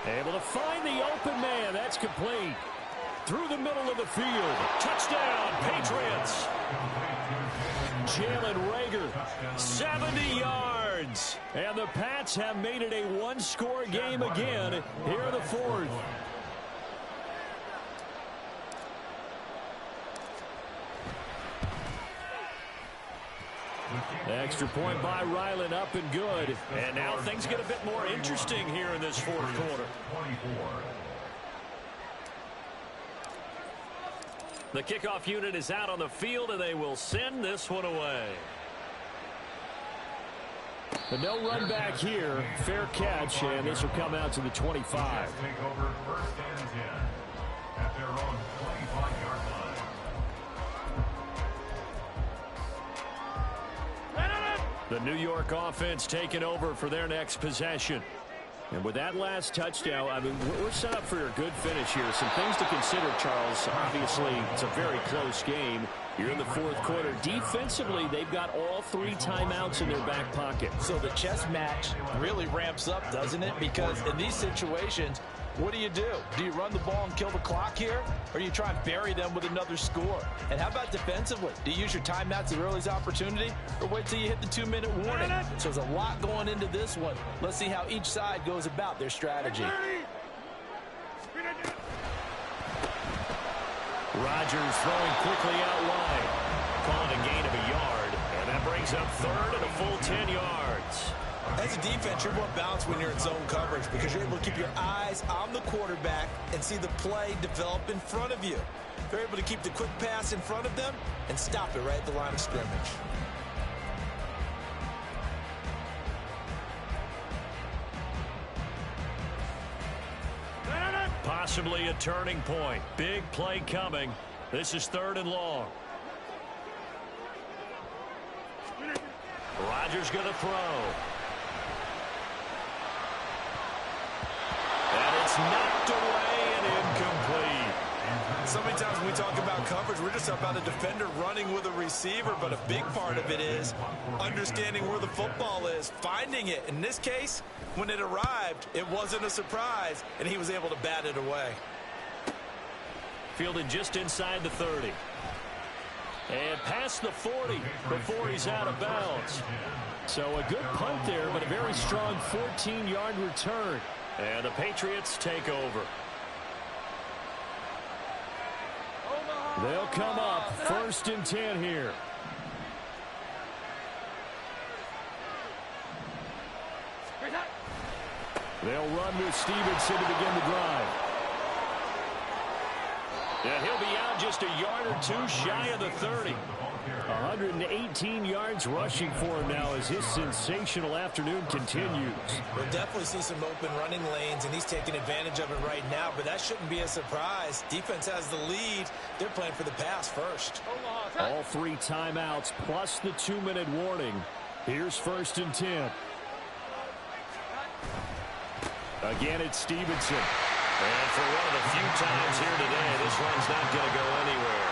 A: Able to find the open man. That's complete. Through the middle of the field. Touchdown, Patriots. Jalen Reagor, 70 yards. And the Pats have made it a one-score game again here in the 4th. Extra point by Ryland, up and good. And now things get a bit more interesting here in this 4th quarter. The kickoff unit is out on the field, and they will send this one away. But no run back here. Fair catch, and this will come out to the 25.
C: Take over 1st and 10 at their own 25-yard line.
A: The New York offense taking over for their next possession. And with that last touchdown, I mean, we're set up for a good finish here. Some things to consider, Charles. Obviously, it's a very close game. You're in the 4th quarter. Defensively, they've got all 3 timeouts in their back pocket.
B: So the chess match really ramps up, doesn't it? Because in these situations, what do? Do you run the ball and kill the clock here? Or do you try and bury them with another score? And how about defensively? Do you use your timeouts at earliest opportunity? Or wait till you hit the 2-minute warning? So there's a lot going into this one. Let's see how each side goes about their strategy.
A: Rodgers throwing quickly out wide. Calling a gain of a yard. And that brings up 3rd and a full 10 yards.
B: As a defense, you're more balanced when you're in zone coverage because you're able to keep your eyes on the quarterback and see the play develop in front of you. They're able to keep the quick pass in front of them and stop it right at the line of scrimmage.
A: Possibly a turning point. Big play coming. This is 3rd and long. Rodgers going to throw. And it's knocked away and incomplete.
B: So many times when we talk about coverage, we're just about a defender running with a receiver, but a big part of it is understanding where the football is, finding it. In this case, when it arrived, it wasn't a surprise, and he was able to bat it away.
A: Fielded just inside the 30. And past the 40 before he's out of bounds. So a good punt there, but a very strong 14-yard return. And the Patriots take over. They'll come up 1st and 10 here. They'll run with Stevenson to begin the drive. And he'll be out just a yard or two shy of the 30. 118 yards rushing for him now as his sensational afternoon continues.
B: We'll definitely see some open running lanes, and he's taking advantage of it right now, but that shouldn't be a surprise. Defense has the lead. They're playing for the pass first.
A: All 3 timeouts plus the 2-minute warning. Here's 1st and 10. Again, it's Stevenson.
E: And for one of the few times here today, this run's not going to go anywhere.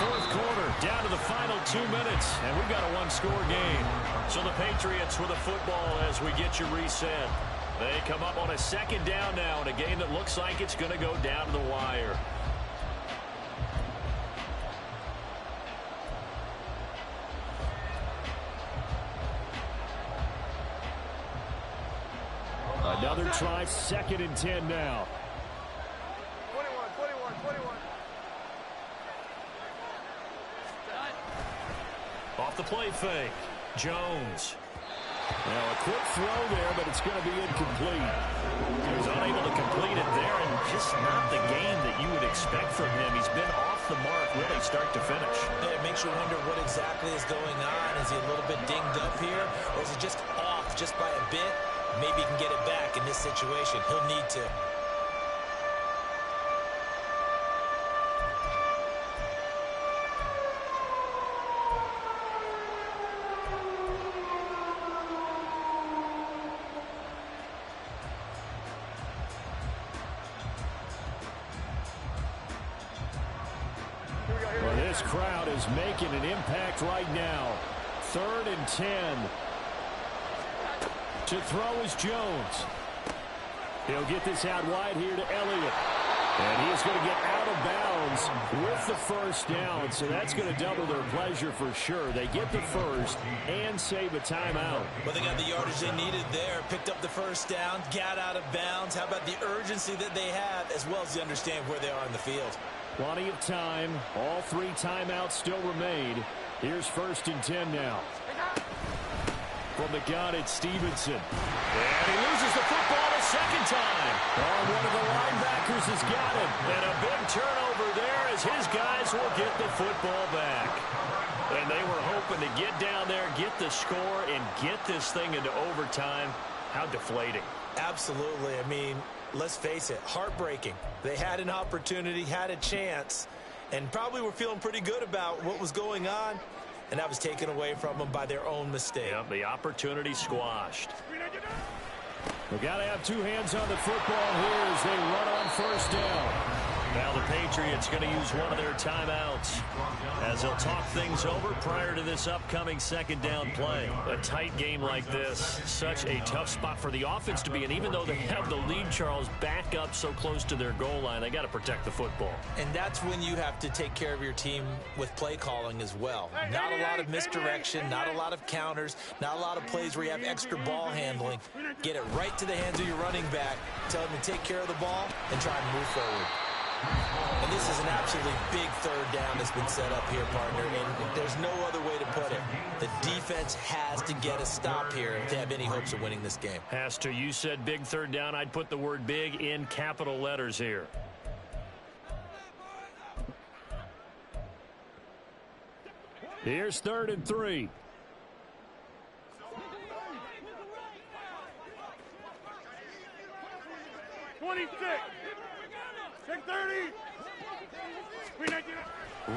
A: 4th quarter, down to the final 2 minutes, and we've got a 1-score game.
E: So the Patriots with the football as we get you reset.
A: They come up on a 2nd down now in a game that looks like it's going to go down to the wire. Another try, 2nd and 10 now.
D: 21.
A: Off the play fake, Jones. Now a quick throw there, but it's going to be incomplete.
E: He was unable to complete it there, and just not the game that you would expect from him. He's been off the mark really start to finish.
B: Yeah, it makes you wonder what exactly is going on. Is he a little bit dinged up here, or is he just off just by a bit? Maybe he can get it back in this situation. He'll need to.
A: Well, this crowd is making an impact right now. 3rd and 10. To throw is Jones. He'll get this out wide here to Elliott. And he is going to get out of bounds with the 1st down. So that's going to double their pleasure for sure. They get the 1st and save a timeout.
B: Well, they got the yardage they needed there. Picked up the 1st down, got out of bounds. How about the urgency that they have, as well as they understand where they are in the field?
A: Plenty of time. All 3 timeouts still remain. Here's 1st and 10 now. From the gun, it's Stevenson. And he loses the football a 2nd time. Oh, one of the linebackers has got him.
E: And a big turnover there as his guys will get the football back.
A: And they were hoping to get down there, get the score, and get this thing into overtime. How deflating.
B: Absolutely. I mean, let's face it, heartbreaking. They had an opportunity, had a chance, and probably were feeling pretty good about what was going on. And that was taken away from them by their own mistake.
A: Yep, the opportunity squashed. We've got to have 2 hands on the football here as they run on 1st down.
E: Now the Patriots going to use one of their timeouts as they'll talk things over prior to this upcoming 2nd down play.
A: A tight game like this, such a tough spot for the offense to be in. Even though they have the lead, Charles, back up so close to their goal line, they got to protect the football.
B: And that's when you have to take care of your team with play calling as well. Not a lot of misdirection, not a lot of counters, not a lot of plays where you have extra ball handling. Get it right to the hands of your running back, tell him to take care of the ball, and try and move forward. And this is an absolutely big 3rd down that's been set up here, partner, and there's no other way to put it. The defense has to get a stop here to have any hopes of winning this game.
A: Has to. You said big 3rd down. I'd put the word big in capital letters here. Here's 3rd and 3.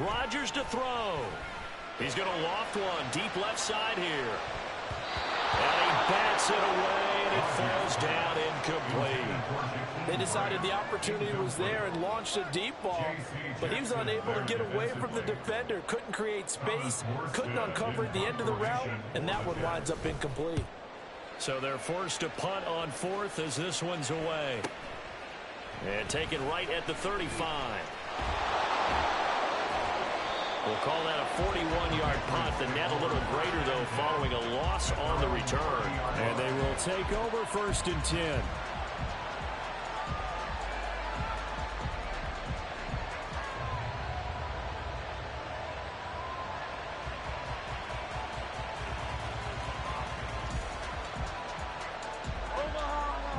A: Rodgers to throw. He's going to loft one deep left side here. And he bats it away, and it falls down incomplete.
B: They decided the opportunity was there and launched a deep ball, but he was unable to get away from the defender. Couldn't create space, couldn't uncover at the end of the route, and that one winds up incomplete.
A: So they're forced to punt on fourth as this one's away. And taken right at the 35. We'll call that a 41-yard punt. The net a little greater, though, following a loss on the return.
E: And they will take over 1st and 10.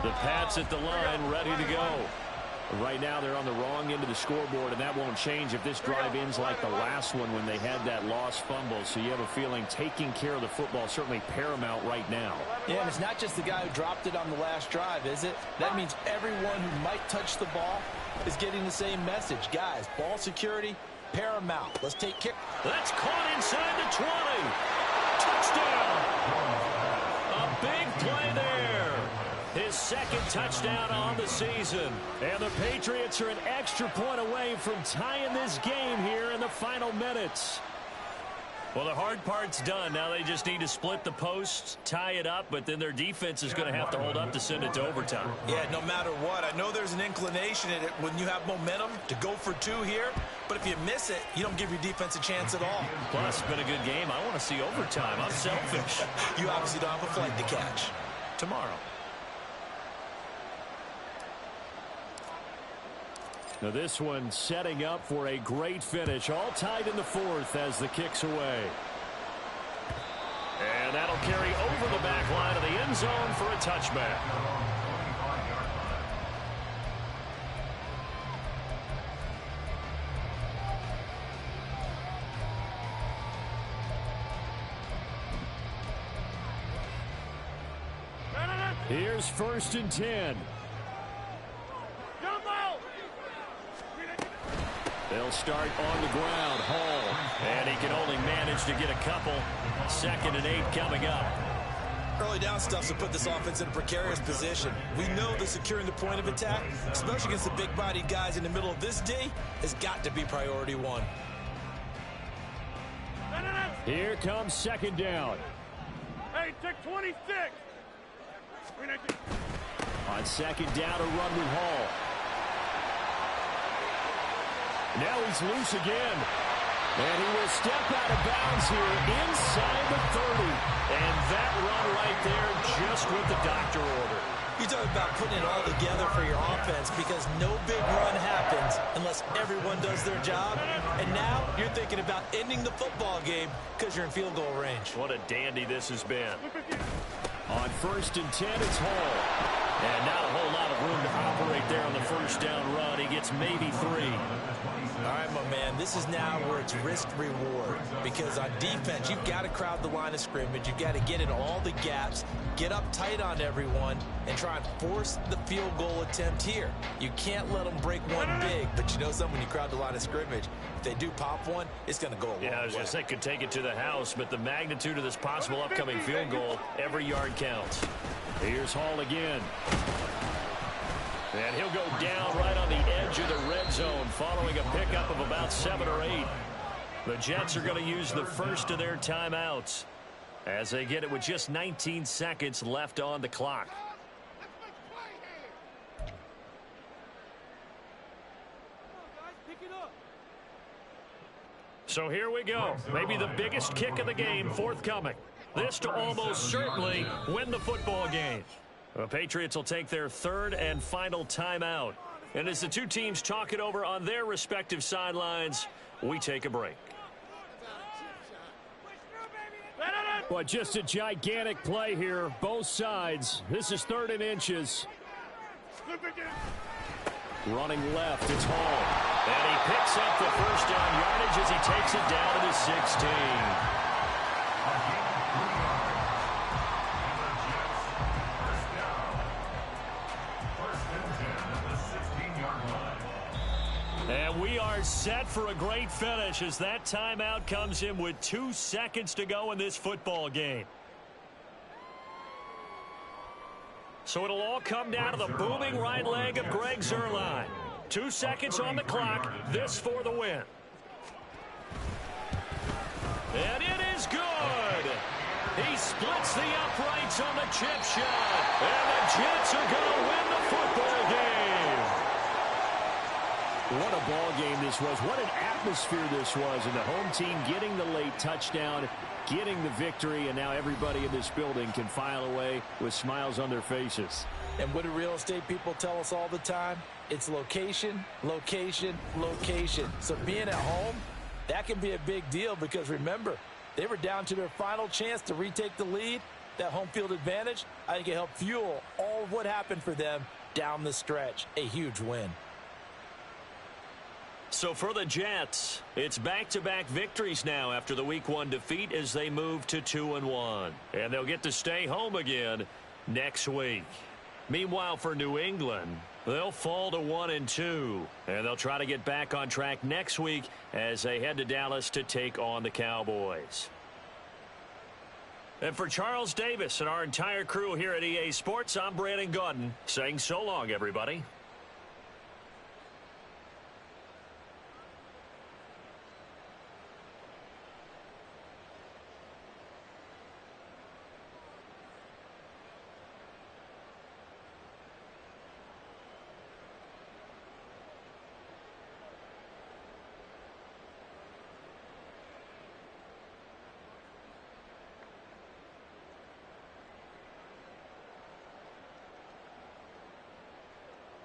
A: The Pats at the line, ready to go.
E: Right now they're on the wrong end of the scoreboard, and that won't change if this drive ends like the last one when they had that lost fumble. So you have a feeling taking care of the football is certainly paramount right now.
B: Yeah, and it's not just the guy who dropped it on the last drive, is it? That means everyone who might touch the ball is getting the same message. Guys, ball security, paramount. Let's take care.
A: That's caught inside the 20. Touchdown. A big play there. His second touchdown on the season. And the Patriots are an extra point away from tying this game here in the final minutes. Well, the hard part's done. Now they just need to split the posts, tie it up, but then their defense is going to have to hold up to send it to overtime.
B: Yeah, no matter what. I know there's an inclination in it when you have momentum to go for two here, but if you miss it, you don't give your defense a chance at all.
A: Plus, it's been a good game. I want to see overtime. I'm selfish.
B: You obviously don't have a flight to catch.
A: Tomorrow.
E: Now this one setting up for a great finish. All tied in the 4th as the kick's away.
A: And that'll carry over the back line of the end zone for a touchback.
E: Here's 1st and 10. They'll start on the ground. Hall.
A: And he can only manage to get a couple. 2nd and 8 coming up.
B: Early down stuff to put this offense in a precarious position. We know that securing the point of attack, especially against the big-bodied guys in the middle of this D, has got to be priority one.
E: Here comes 2nd down.
D: Hey, take 26.
E: On 2nd down, a run with Hall. Now he's loose again. And he will step out of bounds here inside the 30.
A: And that run right there just what the doctor ordered.
B: You talk about putting it all together for your offense because no big run happens unless everyone does their job. And now you're thinking about ending the football game because you're in field goal range.
A: What a dandy this has been.
E: On 1st and 10, it's Hall.
A: And not a whole lot of room to operate there on the 1st down run. He gets maybe 3.
B: All right, my man, this is now where it's risk-reward because on defense, you've got to crowd the line of scrimmage. You've got to get in all the gaps, get up tight on everyone, and try and force the field goal attempt here. You can't let them break one big, but you know something, when you crowd the line of scrimmage, if they do pop one, it's going to go a long way.
A: Yeah, I was going to say could take it to the house, but the magnitude of this possible upcoming field goal, every yard counts.
E: Here's Hall again.
A: And he'll go down right on the edge of the red zone following a pickup of about 7 or 8. The Jets are going to use the first of their timeouts as they get it with just 19 seconds left on the clock. So here we go. Maybe the biggest kick of the game forthcoming. This to almost certainly win the football game. The Patriots will take their 3rd and final timeout. And as the two teams talk it over on their respective sidelines, we take a break.
E: But just a gigantic play here, both sides. This is 3rd and inches. Running left, it's Hall.
A: And he picks up the 1st down yardage as he takes it down to the 16. And we are set for a great finish as that timeout comes in with 2 seconds to go in this football game. So it'll all come down to the booming right leg of Greg Zuerlein. 2 seconds on the clock. This for the win. And it is good. He splits the uprights on the chip shot. And the Jets are going to win the football game.
E: What a ball game this was. What an atmosphere this was. And the home team getting the late touchdown, getting the victory, and now everybody in this building can file away with smiles on their faces.
B: And what do real estate people tell us all the time? It's location, location, location. So being at home, that can be a big deal because, remember, they were down to their final chance to retake the lead. That home field advantage, I think it helped fuel all of what happened for them down the stretch. A huge win.
A: So for the Jets, it's back-to-back victories now after the Week 1 defeat as they move to 2-1. And they'll get to stay home again next week. Meanwhile, for New England, they'll fall to 1-2. And they'll try to get back on track next week as they head to Dallas to take on the Cowboys. And for Charles Davis and our entire crew here at EA Sports, I'm Brandon Gaudin saying so long, everybody.